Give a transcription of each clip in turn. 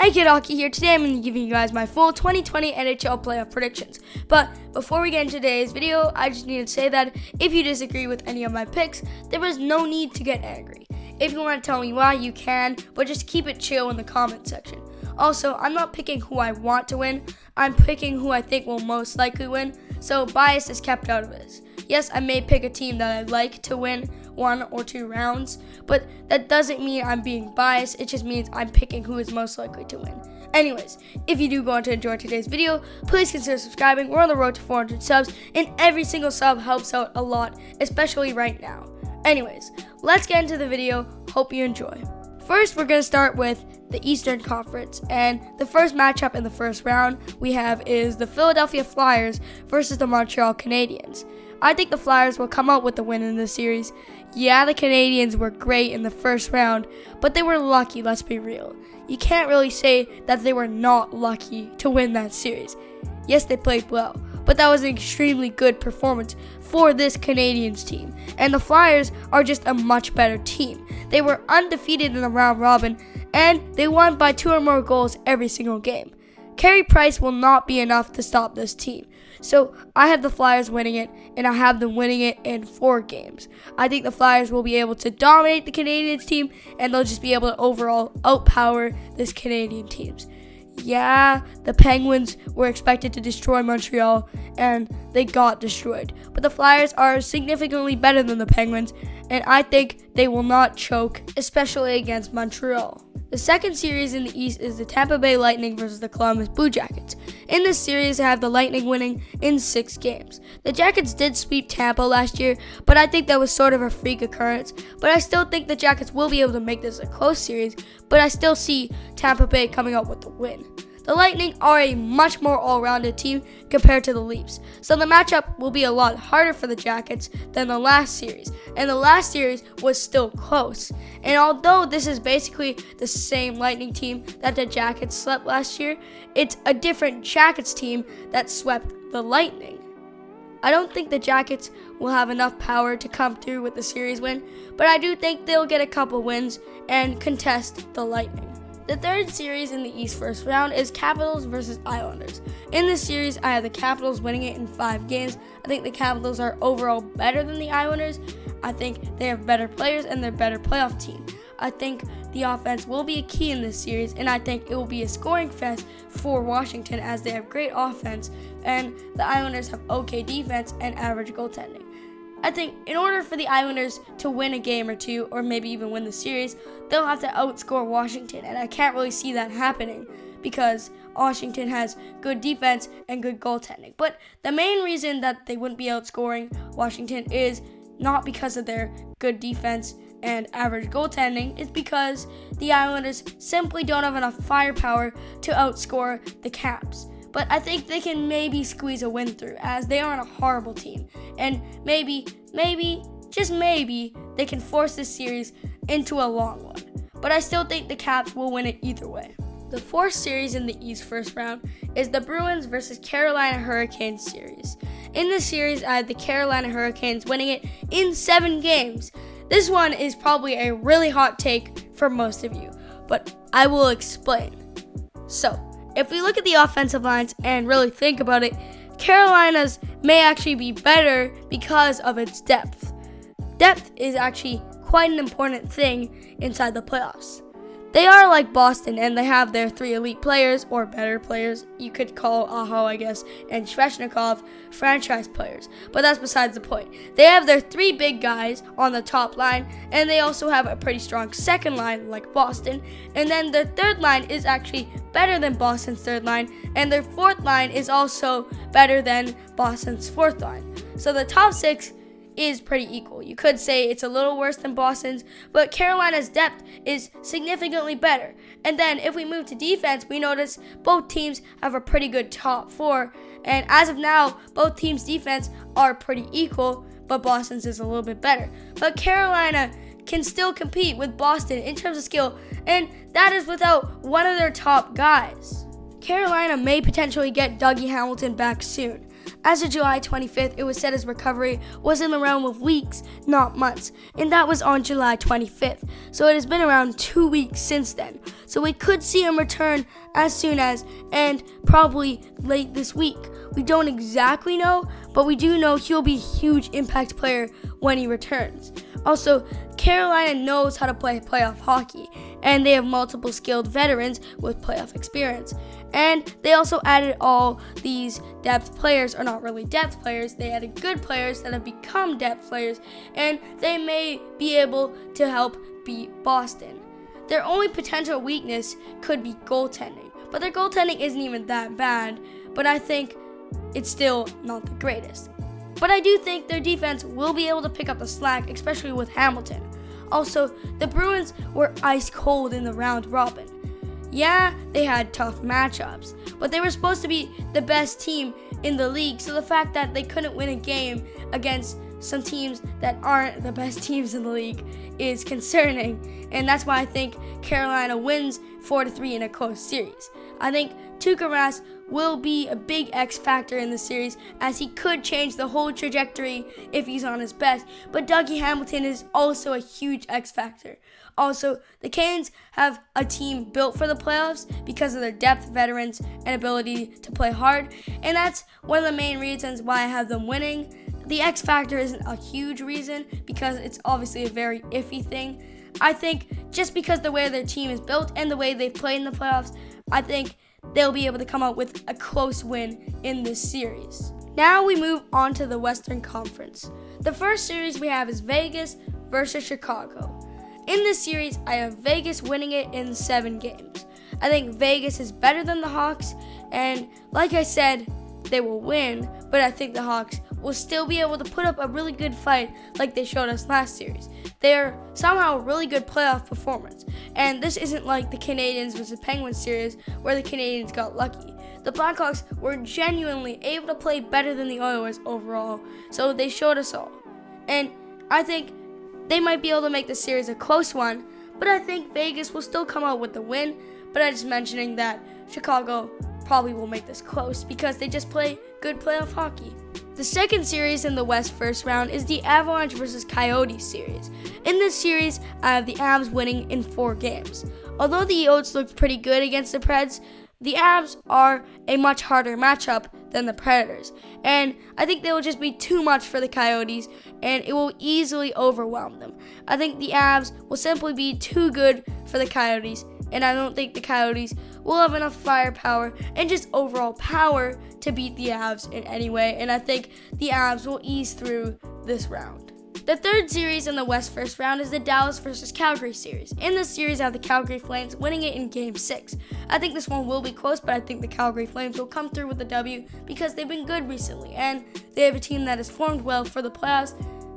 Egghead Hockey here. Today I'm going to give you guys my full 2020 NHL playoff predictions. But before we get into today's video, I just need to say that if you disagree with any of my picks, there is no need to get angry. If you want to tell me why, you can, but just keep it chill in the comment section. Also, I'm not picking who I want to win, I'm picking who I think will most likely win, so bias is kept out of this. Yes, I may pick a team that I'd like to win 1 or 2 rounds, but that doesn't mean I'm being biased, it just means I'm picking who is most likely to win. Anyways, if you do go on to enjoy today's video, please consider subscribing. We're on the road to 400 subs, and every single sub helps out a lot, especially right now. Anyways, let's get into the video. Hope you enjoy. First, we're going to start with the Eastern Conference, and the first matchup in the first round we have is the Philadelphia Flyers versus the Montreal Canadiens. I think the Flyers will come out with the win in this series. Yeah, the Canadiens were great in the first round, but they were lucky, let's be real. You can't really say that they were not lucky to win that series. Yes, they played well, but that was an extremely good performance for this Canadiens team. And the Flyers are just a much better team. They were undefeated in the round robin, and they won by 2 or more goals every single game. Carey Price will not be enough to stop this team. So I have the Flyers winning it, and I have them winning it in 4 games. I think the Flyers will be able to dominate the Canadiens team, and they'll just be able to overall outpower this Canadian teams. Yeah, the Penguins were expected to destroy Montreal, and they got destroyed. But the Flyers are significantly better than the Penguins, and I think they will not choke, especially against Montreal. The second series in the East is the Tampa Bay Lightning versus the Columbus Blue Jackets. In this series, I have the Lightning winning in 6 games. The Jackets did sweep Tampa last year, but I think that was sort of a freak occurrence. But I still think the Jackets will be able to make this a close series, but I still see Tampa Bay coming out with the win. The Lightning are a much more all-rounded team compared to the Leafs, so the matchup will be a lot harder for the Jackets than the last series, and the last series was still close. And although this is basically the same Lightning team that the Jackets swept last year, it's a different Jackets team that swept the Lightning. I don't think the Jackets will have enough power to come through with the series win, but I do think they'll get a couple wins and contest the Lightning. The third series in the East first round is Capitals versus Islanders. In this series, I have the Capitals winning it in 5 games. I think the Capitals are overall better than the Islanders. I think they have better players and they're a better playoff team. I think the offense will be a key in this series, and I think it will be a scoring fest for Washington as they have great offense and the Islanders have okay defense and average goaltending. I think in order for the Islanders to win a game or 2, or maybe even win the series, they'll have to outscore Washington, and I can't really see that happening because Washington has good defense and good goaltending. But the main reason that they wouldn't be outscoring Washington is not because of their good defense and average goaltending, it's because the Islanders simply don't have enough firepower to outscore the Caps. But I think they can maybe squeeze a win through, as they aren't a horrible team. And maybe, just maybe, they can force this series into a long one. But I still think the Caps will win it either way. The fourth series in the East first round is the Bruins versus Carolina Hurricanes series. In this series, I have the Carolina Hurricanes winning it in 7 games. This one is probably a really hot take for most of you, but I will explain. So, if we look at the offensive lines and really think about it, Carolina's may actually be better because of its depth. Depth is actually quite an important thing inside the playoffs. They are like Boston, and they have their 3 elite players, or better players. You could call Aho, I guess, and Svechnikov franchise players, but that's besides the point. They have their 3 big guys on the top line, and they also have a pretty strong second line like Boston, and then their third line is actually better than Boston's third line, and their fourth line is also better than Boston's fourth line. So the top 6 is pretty equal. You could say it's a little worse than Boston's, but Carolina's depth is significantly better. And then if we move to defense, we notice both teams have a pretty good top 4, and as of now, both teams' defense are pretty equal, but Boston's is a little bit better. But Carolina can still compete with Boston in terms of skill, and that is without one of their top guys. Carolina may potentially get Dougie Hamilton back soon. As of July 25th, it was said his recovery was in the realm of weeks, not months, and that was on July 25th. So it has been around 2 weeks since then. So we could see him return as soon as, and probably late this week. We don't exactly know, but we do know he'll be a huge impact player when he returns. Also, Carolina knows how to play playoff hockey, and they have multiple skilled veterans with playoff experience. And they also added all these depth players, or not really depth players, they added good players that have become depth players, and they may be able to help beat Boston. Their only potential weakness could be goaltending, but their goaltending isn't even that bad, but I think it's still not the greatest. But I do think their defense will be able to pick up the slack, especially with Hamilton. Also, the Bruins were ice cold in the round robin. Yeah, they had tough matchups, but they were supposed to be the best team in the league, so the fact that they couldn't win a game against some teams that aren't the best teams in the league is concerning, and that's why I think Carolina wins 4-3 in a close series. I think Tuukka Rask will be a big X factor in the series, as he could change the whole trajectory if he's on his best, but Dougie Hamilton is also a huge X factor. Also, the Canes have a team built for the playoffs because of their depth, veterans, and ability to play hard, and that's one of the main reasons why I have them winning. The X factor isn't a huge reason because it's obviously a very iffy thing. I think just because the way their team is built and the way they've played in the playoffs, I think they'll be able to come out with a close win in this series. Now we move on to the Western Conference. The first series we have is Vegas versus Chicago. In this series, I have Vegas winning it in 7 games. I think Vegas is better than the Hawks, and like I said, they will win, but I think the Hawks will still be able to put up a really good fight like they showed us last series. They're somehow a really good playoff performance, and this isn't like the Canadiens versus Penguins series where the Canadiens got lucky. The Blackhawks were genuinely able to play better than the Oilers overall, so they showed us all. And I think they might be able to make the series a close one, but I think Vegas will still come out with the win, but I'm just mentioning that Chicago probably will make this close because they just play good playoff hockey. The second series in the West first round is the Avalanche versus Coyotes series. In this series, I have the Avs winning in 4 games. Although the Yotes looked pretty good against the Preds, the Avs are a much harder matchup than the Predators, and I think they will just be too much for the Coyotes, and it will easily overwhelm them. I think the Avs will simply be too good for the Coyotes, and I don't think the Coyotes will have enough firepower and just overall power to beat the Avs in any way, and I think the Avs will ease through this round. The third series in the West first round is the Dallas versus Calgary series. In this series, I have the Calgary Flames winning it in Game 6. I think this one will be close, but I think the Calgary Flames will come through with the W because they've been good recently, and they have a team that has formed well for the playoffs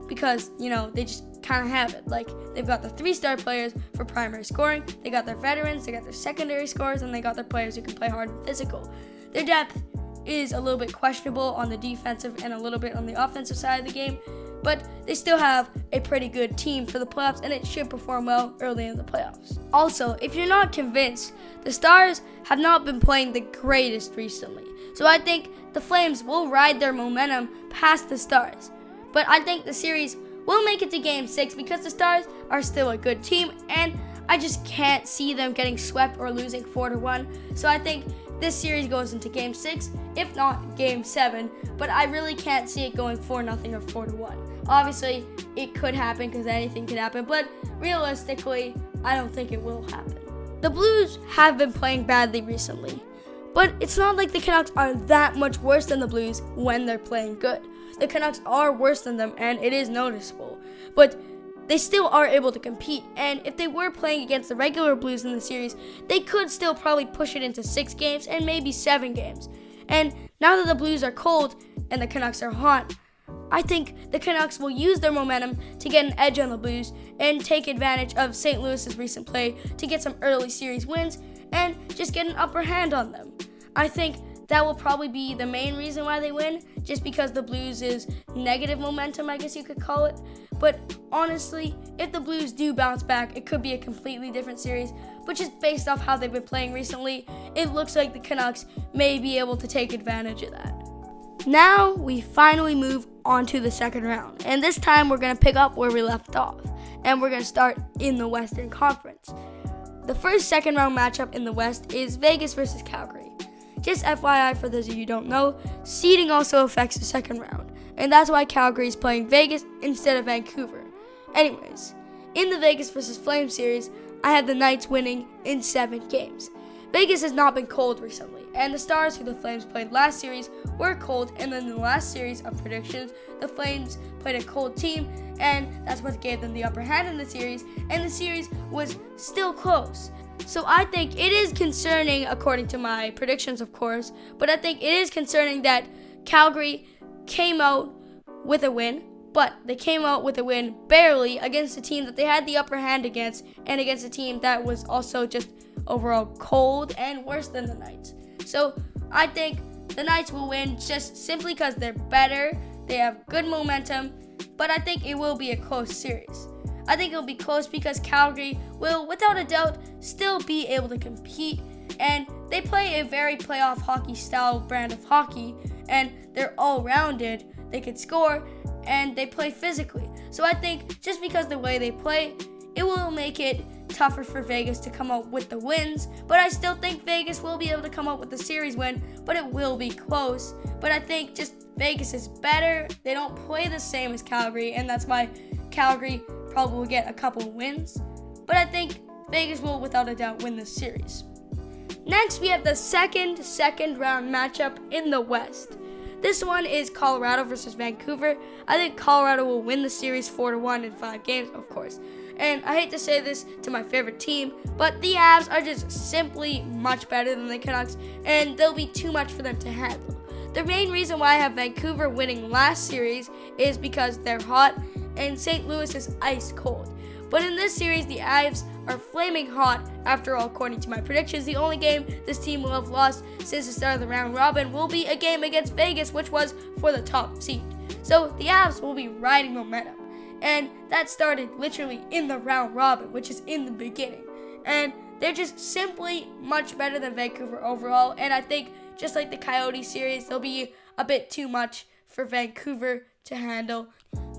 because, they just kind of have it. Like, they've got the 3-star players for primary scoring, they got their veterans, they got their secondary scorers, and they got their players who can play hard and physical. Their depth is a little bit questionable on the defensive and a little bit on the offensive side of the game, but they still have a pretty good team for the playoffs, and it should perform well early in the playoffs. Also, if you're not convinced, the Stars have not been playing the greatest recently, so I think the Flames will ride their momentum past the Stars. But I think the series will make it to Game 6 because the Stars are still a good team, and I just can't see them getting swept or losing 4-1, so I think this series goes into Game 6, if not Game 7, but I really can't see it going 4-0 or 4-1. Obviously, it could happen because anything could happen, but realistically, I don't think it will happen. The Blues have been playing badly recently, but it's not like the Canucks are that much worse than the Blues when they're playing good. The Canucks are worse than them, and it is noticeable, but they still are able to compete, and if they were playing against the regular Blues in the series, they could still probably push it into 6 games and maybe 7 games. And now that the Blues are cold and the Canucks are hot, I think the Canucks will use their momentum to get an edge on the Blues and take advantage of St. Louis's recent play to get some early series wins and just get an upper hand on them. I think that will probably be the main reason why they win, just because the Blues is negative momentum, I guess you could call it. But honestly, if the Blues do bounce back, it could be a completely different series. But just based off how they've been playing recently, it looks like the Canucks may be able to take advantage of that. Now we finally move on to the second round, and this time we're going to pick up where we left off, and we're going to start in the Western Conference. The first second round matchup in the West is Vegas versus Calgary. Just FYI for those of you who don't know, seeding also affects the second round, and that's why Calgary is playing Vegas instead of Vancouver. Anyways, in the Vegas versus Flames series, I had the Knights winning in 7 games. Vegas has not been cold recently, and the Stars, who the Flames played last series, were cold, and then in the last series of predictions, the Flames played a cold team, and that's what gave them the upper hand in the series, and the series was still close. So I think it is concerning, according to my predictions, of course, but I think it is concerning that Calgary came out with a win, but they came out with a win barely against a team that they had the upper hand against, and against a team that was also just overall cold and worse than the Knights. So I think the Knights will win just simply because they're better, they have good momentum, but I think it will be a close series. I think it'll be close because Calgary will, without a doubt, still be able to compete, and they play a very playoff hockey style brand of hockey, and they're all-rounded, they can score, and they play physically. So I think just because the way they play, it will make it tougher for Vegas to come out with the wins, but I still think Vegas will be able to come out with the series win, but it will be close. But I think just Vegas is better. They don't play the same as Calgary, and that's why Calgary probably will get a couple wins. But I think Vegas will, without a doubt, win this series. Next, we have the second round matchup in the West. This one is Colorado versus Vancouver. I think Colorado will win the series 4-1 in 5 games, of course. And I hate to say this to my favorite team, but the Avs are just simply much better than the Canucks, and they'll be too much for them to handle. The main reason why I have Vancouver winning last series is because they're hot, and St. Louis is ice cold. But in this series, the Avs are flaming hot. After all, according to my predictions, the only game this team will have lost since the start of the round robin will be a game against Vegas, which was for the top seed. So the Avs will be riding momentum. And that started literally in the round robin, which is in the beginning. And they're just simply much better than Vancouver overall. And I think just like the Coyotes series, they'll be a bit too much for Vancouver to handle.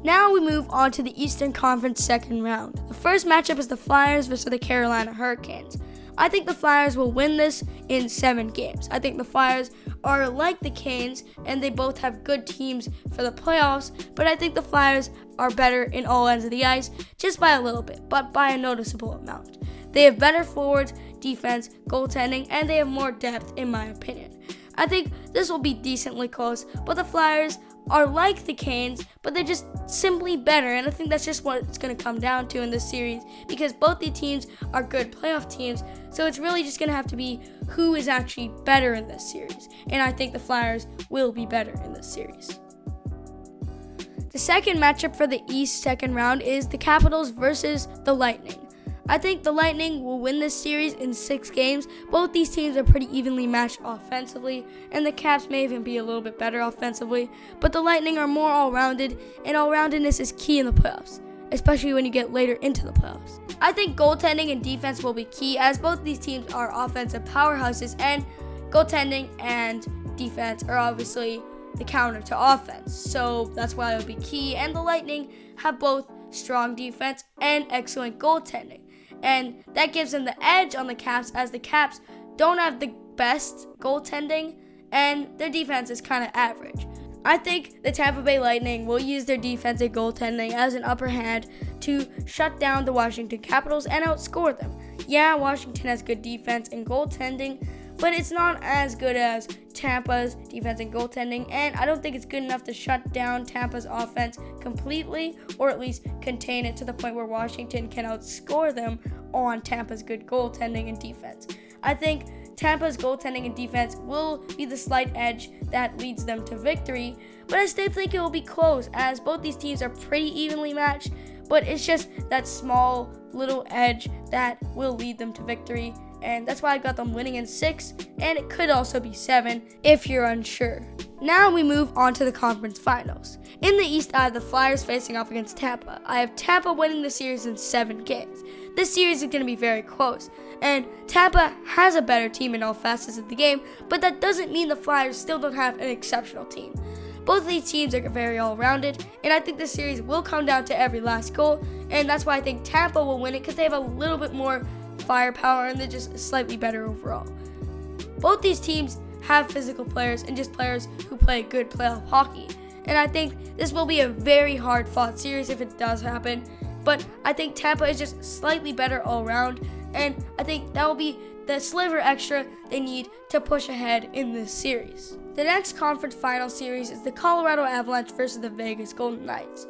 Now we move on to the Eastern Conference second round. The first matchup is the Flyers versus the Carolina Hurricanes. I think the Flyers will win this in 7 games. I think the Flyers are like the Canes, and they both have good teams for the playoffs, but I think the Flyers are better in all ends of the ice, just by a little bit, but by a noticeable amount. They have better forwards, defense, goaltending, and they have more depth, in my opinion. I think this will be decently close, but the Flyers are like the Canes, but they're just simply better, and I think that's just what it's going to come down to in this series, because both the teams are good playoff teams, so it's really just going to have to be who is actually better in this series, and I think the Flyers will be better in this series. The second matchup for the East second round is the Capitals versus the Lightning. I think the Lightning will win this series in 6 games. Both these teams are pretty evenly matched offensively, and the Caps may even be a little bit better offensively, but the Lightning are more all-rounded, and all-roundedness is key in the playoffs, especially when you get later into the playoffs. I think goaltending and defense will be key, as both these teams are offensive powerhouses, and goaltending and defense are obviously the counter to offense, so that's why it'll be key, and the Lightning have both strong defense and excellent goaltending. And that gives them the edge on the Caps, as the Caps don't have the best goaltending and their defense is kind of average. I think the Tampa Bay Lightning will use their defense and goaltending as an upper hand to shut down the Washington Capitals and outscore them. Yeah, Washington has good defense and goaltending, but it's not as good as Tampa's defense and goaltending, and I don't think it's good enough to shut down Tampa's offense completely, or at least contain it to the point where Washington can outscore them on Tampa's good goaltending and defense. I think Tampa's goaltending and defense will be the slight edge that leads them to victory, but I still think it will be close, as both these teams are pretty evenly matched, but it's just that small little edge that will lead them to victory. And that's why I got them winning in 6, and it could also be 7 if you're unsure. Now we move on to the conference finals. In the East, I have the Flyers facing off against Tampa. I have Tampa winning the series in 7 games. This series is going to be very close, and Tampa has a better team in all facets of the game, but that doesn't mean the Flyers still don't have an exceptional team. Both of these teams are very all-rounded, and I think this series will come down to every last goal, and that's why I think Tampa will win it, because they have a little bit more firepower and they're just slightly better overall. Both these teams have physical players and just players who play good playoff hockey. And I think this will be a very hard-fought series if it does happen. But I think Tampa is just slightly better all around, and I think that will be the sliver extra they need to push ahead in this series. The next conference final series is the Colorado Avalanche versus the Vegas Golden Knights.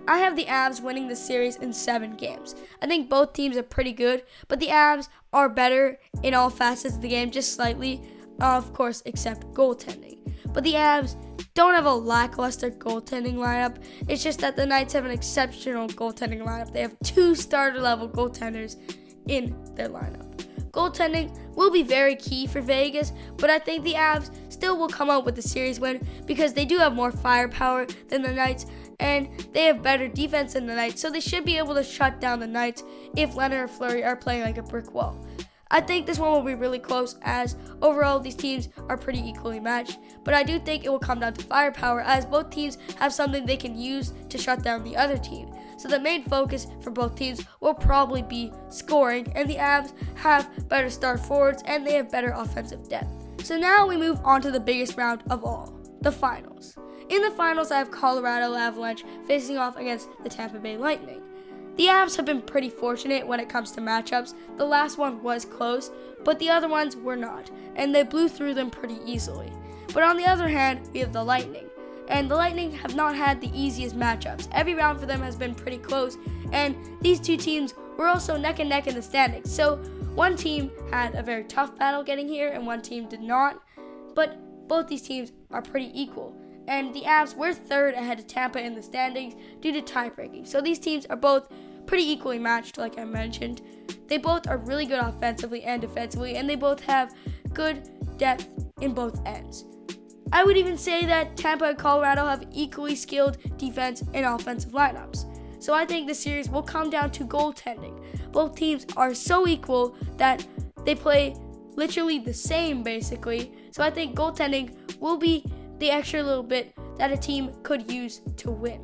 I have the Avs winning the series in 7 games. I think both teams are pretty good, but the Avs are better in all facets of the game, just slightly. Of course, except goaltending. But the Avs don't have a lackluster goaltending lineup. It's just that the Knights have an exceptional goaltending lineup. They have 2 starter-level goaltenders in their lineup. Goaltending will be very key for Vegas, but I think the Avs still will come out with the series win because they do have more firepower than the Knights, and they have better defense than the Knights, so they should be able to shut down the Knights if Leonard or Fleury are playing like a brick wall. I think this one will be really close, as overall these teams are pretty equally matched, but I do think it will come down to firepower, as both teams have something they can use to shut down the other team. So the main focus for both teams will probably be scoring, and the Avs have better star forwards and they have better offensive depth. So now we move on to the biggest round of all, the finals. In the finals, I have Colorado Avalanche facing off against the Tampa Bay Lightning. The Avs have been pretty fortunate when it comes to matchups. The last one was close, but the other ones were not, and they blew through them pretty easily. But on the other hand, we have the Lightning, and the Lightning have not had the easiest matchups. Every round for them has been pretty close, and these two teams were also neck and neck in the standings. So one team had a very tough battle getting here, and one team did not, but both these teams are pretty equal. And the Avs were 3rd ahead of Tampa in the standings due to tie-breaking. So these teams are both pretty equally matched, like I mentioned. They both are really good offensively and defensively, and they both have good depth in both ends. I would even say that Tampa and Colorado have equally skilled defense and offensive lineups. So I think the series will come down to goaltending. Both teams are so equal that they play literally the same, basically. So I think goaltending will be the extra little bit that a team could use to win.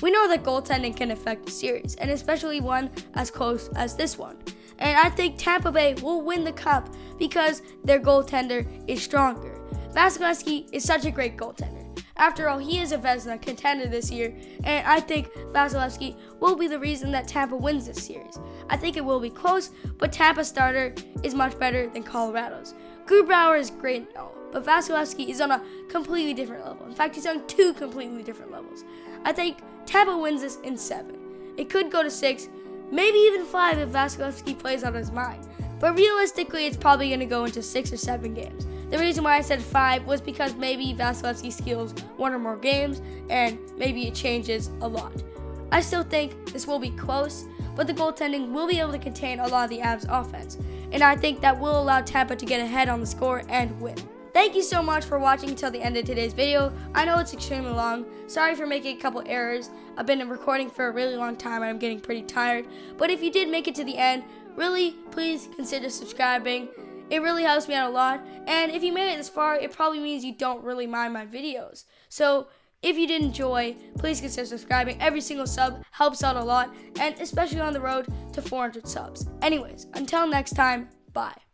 We know that goaltending can affect a series, and especially one as close as this one. And I think Tampa Bay will win the cup because their goaltender is stronger. Vasilevsky is such a great goaltender. After all, he is a Vezina contender this year, and I think Vasilevsky will be the reason that Tampa wins this series. I think it will be close, but Tampa's starter is much better than Colorado's. Grubauer is great and all, but Vasilevsky is on a completely different level. In fact, he's on 2 completely different levels. I think Tampa wins this in 7. It could go to 6, maybe even 5 if Vasilevsky plays on his mind. But realistically, it's probably going to go into 6 or 7 games. The reason why I said 5 was because maybe Vasilevsky steals 1 or more games, and maybe it changes a lot. I still think this will be close, but the goaltending will be able to contain a lot of the Avs offense, and I think that will allow Tampa to get ahead on the score and win. Thank you so much for watching until the end of today's video. I know it's extremely long. Sorry for making a couple errors. I've been recording for a really long time and I'm getting pretty tired. But if you did make it to the end, really, please consider subscribing. It really helps me out a lot. And if you made it this far, it probably means you don't really mind my videos. So if you did enjoy, please consider subscribing. Every single sub helps out a lot, and especially on the road to 400 subs. Anyways, until next time, bye.